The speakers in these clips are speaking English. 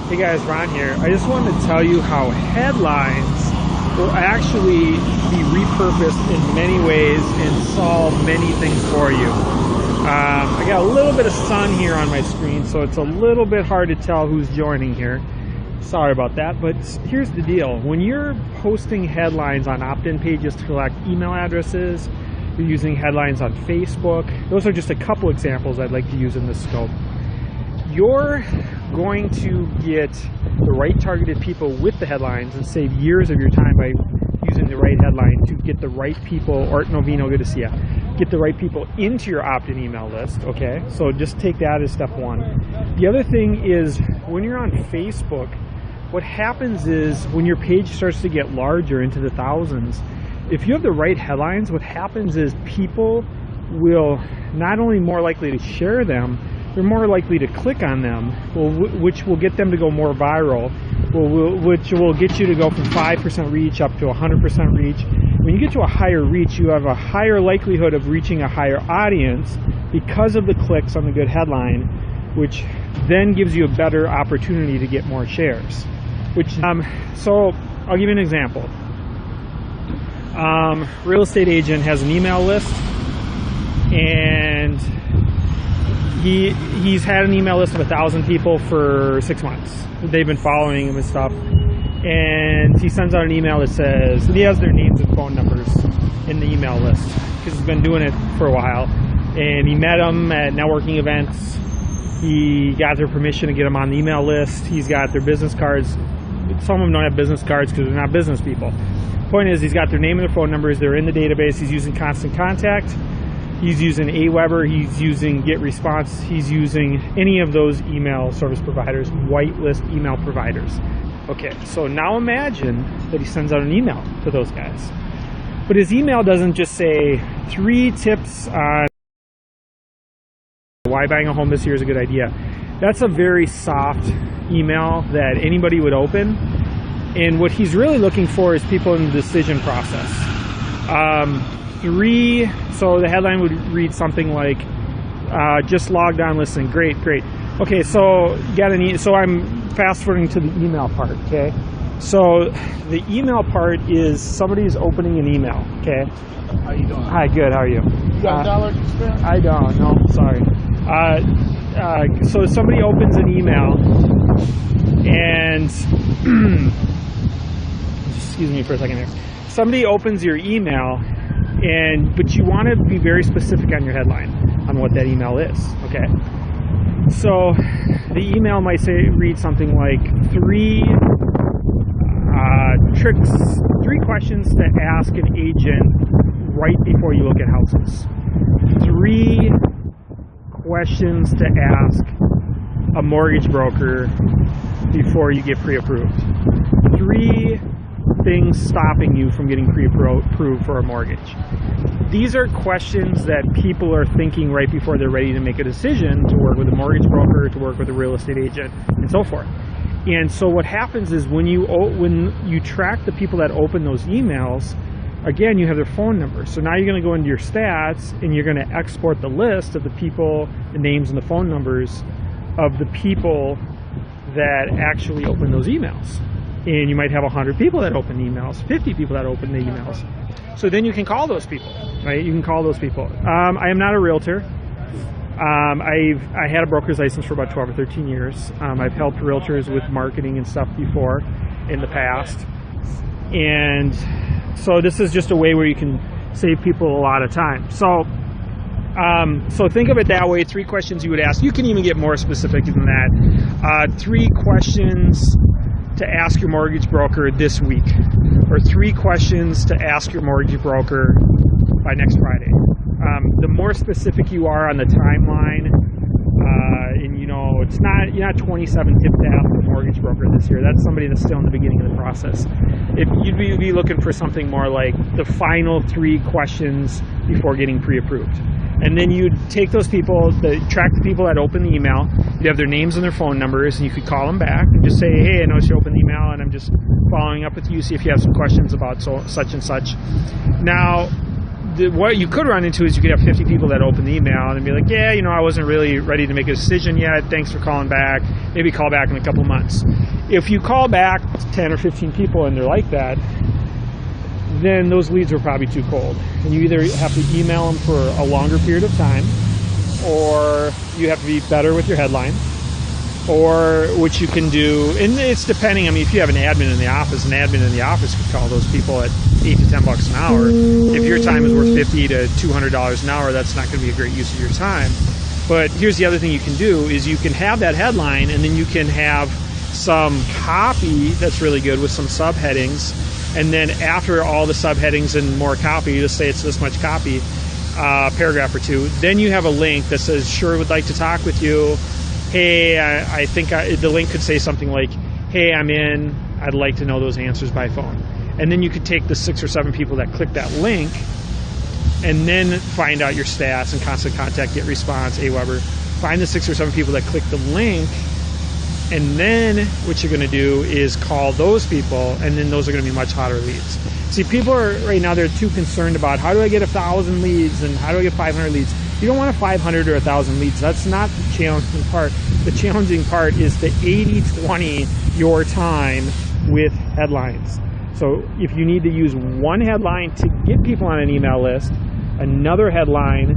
Hey guys, Ron here. I just wanted to tell you how headlines will actually be repurposed in many ways and solve many things for you. I got a little bit of sun here on my screen, so it's a little bit hard to tell who's joining here. Sorry about that, but here's the deal. When you're posting headlines on opt-in pages to collect email addresses, you're using headlines on Facebook. Those are just a couple examples I'd like to use in this scope. You're going to get the right targeted people with the headlines and save years of your time by using the right headline to get the right people, Art Novino, good to see ya, get the right people into your opt-in email list, okay? So just take that as step one. The other thing is when you're on Facebook, what happens is when your page starts to get larger into the thousands, if you have the right headlines, what happens is people will not only more likely to share them, they're more likely to click on them, which will get them to go more viral, which will get you to go from 5% reach up to 100% reach. When you get to a higher reach, you have a higher likelihood of reaching a higher audience because of the clicks on the good headline, which then gives you a better opportunity to get more shares. So I'll give you an example. Real estate agent has an email list, and he's had an email list of 1,000 people for 6 months. They've been following him and stuff, and he sends out an email that says he has their names and phone numbers in the email list because he's been doing it for a while, and he met them at networking events. He got their permission to get them on the email list. He's got their business cards. Some of them don't have business cards because they're not business people. Point is, he's got their name and their phone numbers. They're in the database. He's using Constant Contact. He's using Aweber, he's using GetResponse, he's using any of those email service providers, whitelist email providers. Okay, so now imagine that he sends out an email to those guys. But his email doesn't just say 3 tips on why buying a home this year is a good idea. That's a very soft email that anybody would open. And what he's really looking for is people in the decision process. So the headline would read something like, just logged on, listen, great. Okay, so so I'm fast forwarding to the email part, okay? So the email part is somebody's opening an email, okay? How you doing? Hi, good, how are you? You got $1 to spare? I don't, no, sorry. So somebody opens an email, and, excuse me for a second here. Somebody opens your email, but you want to be very specific on your headline on what that email is, okay? So the email might read something like 3 questions to ask an agent right before you look at houses. 3 questions to ask a mortgage broker before you get pre-approved. 3 things stopping you from getting pre-approved for a mortgage. These are questions that people are thinking right before they're ready to make a decision to work with a mortgage broker, to work with a real estate agent, and so forth. And so what happens is when you track the people that open those emails, again, you have their phone numbers. So now you're going to go into your stats and you're going to export the list of the people, the names and the phone numbers of the people that actually open those emails. And you might have 100 people that open emails, 50 people that open the emails. So then you can call those people, right? You can call those people. I am not a realtor. I had a broker's license for about 12 or 13 years. I've helped realtors with marketing and stuff before in the past. And so this is just a way where you can save people a lot of time. So think of it that way, 3 questions you would ask. You can even get more specific than that. 3 questions to ask your mortgage broker this week, or 3 questions to ask your mortgage broker by next Friday. The more specific you are on the timeline, and you're not 27 tips to ask a mortgage broker this year. That's somebody that's still in the beginning of the process. If you'd be looking for something more like the final 3 questions before getting pre-approved. And then you'd take those people, track the people that open the email, you'd have their names and their phone numbers, and you could call them back and just say, hey, I noticed you opened the email, and I'm just following up with you, see if you have some questions about such and such. Now, what you could run into is you could have 50 people that open the email and be like, yeah, I wasn't really ready to make a decision yet. Thanks for calling back. Maybe call back in a couple months. If you call back 10 or 15 people and they're like that, then those leads are probably too cold. And you either have to email them for a longer period of time, or you have to be better with your headline, or what you can do, and it's depending. I mean, if you have an admin in the office could call those people at $8 to $10 an hour. If your time is worth $50 to $200 an hour, that's not going to be a great use of your time. But here's the other thing you can do is you can have that headline, and then you can have some copy that's really good with some subheadings, and then after all the subheadings and more copy, just say it's this much copy, paragraph or two, then you have a link that says, sure, would like to talk with you. Hey, I think the link could say something like, hey, I'm in, I'd like to know those answers by phone. And then you could take the 6 or 7 people that click that link and then find out your stats and constant contact, get response, AWeber. Find the 6 or 7 people that click the link, and then what you're going to do is call those people, and then those are going to be much hotter leads. See, people are right now, they're too concerned about how do I get 1,000 leads and how do I get 500 leads. You don't want 500 or 1,000 leads. That's not the challenging part. The challenging part is the 80-20 your time with headlines. So if you need to use one headline to get people on an email list, another headline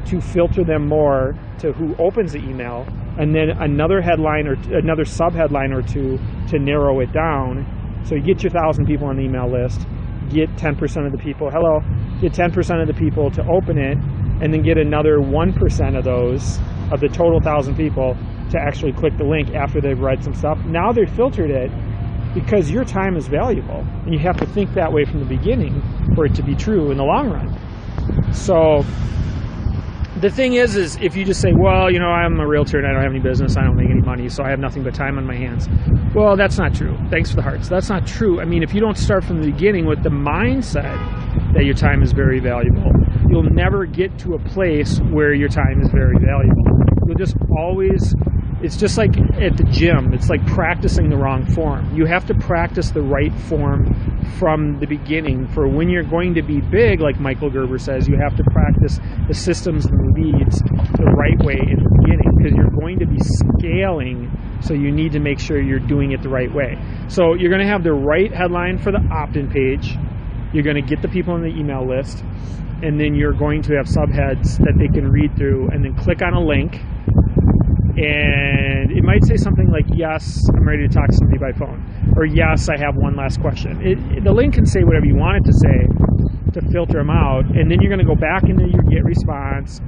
to filter them more to who opens the email, and then another headline or another sub-headline or two to narrow it down. So you get your 1,000 people on the email list, get 10% of the people, get 10% of the people to open it, and then get another 1% of those, of the total 1,000 people, to actually click the link after they've read some stuff. Now they've filtered it because your time is valuable, and you have to think that way from the beginning for it to be true in the long run. So the thing is if you just say, well, I'm a realtor and I don't have any business, I don't make any money, so I have nothing but time on my hands. Well, that's not true. Thanks for the hearts. That's not true. I mean, if you don't start from the beginning with the mindset that your time is very valuable, you'll never get to a place where your time is very valuable. You'll just always, it's just like at the gym, it's like practicing the wrong form. You have to practice the right form from the beginning. For when you're going to be big, like Michael Gerber says, you have to practice the systems and the leads the right way in the beginning, because you're going to be scaling, so you need to make sure you're doing it the right way. So you're going to have the right headline for the opt-in page, you're going to get the people on the email list, and then you're going to have subheads that they can read through and then click on a link, and it might say something like, yes, I'm ready to talk to somebody by phone, or yes, I have one last question. The link can say whatever you want it to say to filter them out, and then you're going to go back into your get response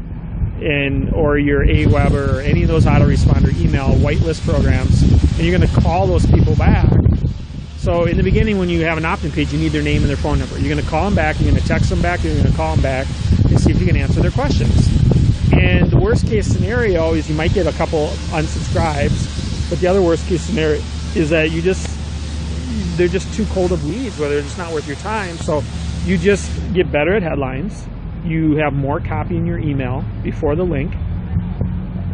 or your AWeber or any of those autoresponder email whitelist programs, and you're going to call those people back. So in the beginning, when you have an opt-in page, you need their name and their phone number. You're going to call them back, you're going to text them back, you're going to call them back and see if you can answer their questions. And the worst case scenario is you might get a couple unsubscribes, but the other worst case scenario is that they're just too cold of leads, where they're just not worth your time. So you just get better at headlines, you have more copy in your email before the link,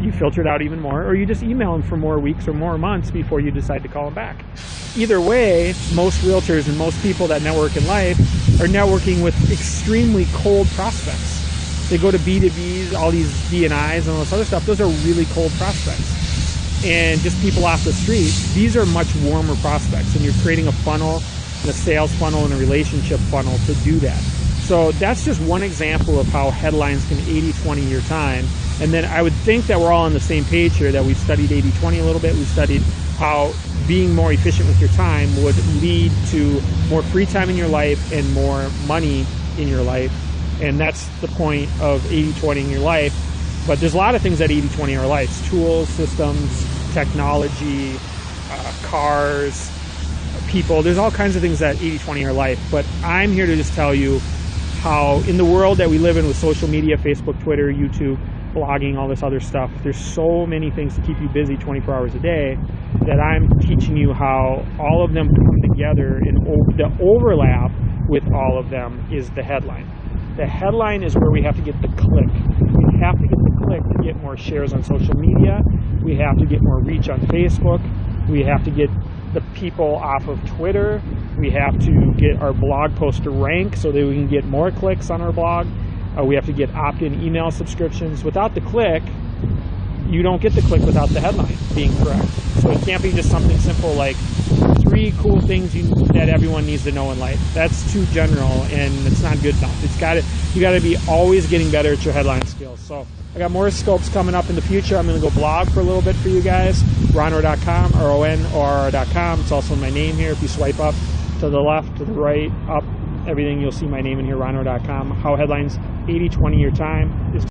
you filter it out even more, or you just email them for more weeks or more months before you decide to call them back. Either way, most realtors and most people that network in life are networking with extremely cold prospects. They go to B2Bs, all these DNIs and all this other stuff. Those are really cold prospects. And just people off the street, these are much warmer prospects. And you're creating a funnel, a sales funnel, and a relationship funnel to do that. So that's just one example of how headlines can 80-20 your time. And then I would think that we're all on the same page here, that we've studied 80-20 a little bit. We've studied how being more efficient with your time would lead to more free time in your life and more money in your life. And that's the point of 80-20 in your life. But there's a lot of things that 80-20 in our lives: tools, systems, technology, cars, people. There's all kinds of things that 80-20 in our life. But I'm here to just tell you how in the world that we live in with social media, Facebook, Twitter, YouTube, blogging, all this other stuff, there's so many things to keep you busy 24 hours a day, that I'm teaching you how all of them come together, and the overlap with all of them is the headline. The headline is where we have to get the click. We have to get the click to get more shares on social media. We have to get more reach on Facebook. We have to get the people off of Twitter. We have to get our blog post to rank so that we can get more clicks on our blog. We have to get opt-in email subscriptions. Without the click, you don't get the click without the headline being correct. So it can't be just something simple like 3 cool things that everyone needs to know in life. That's too general and it's not good enough. You got to be always getting better at your headline skills. So I got more scopes coming up in the future. I'm going to go blog for a little bit for you guys. Ronor.com, RONORR.com. It's also my name here. If you swipe up to the left, to the right, up, everything, you'll see my name in here, Ronor.com. How headlines 80-20 your time is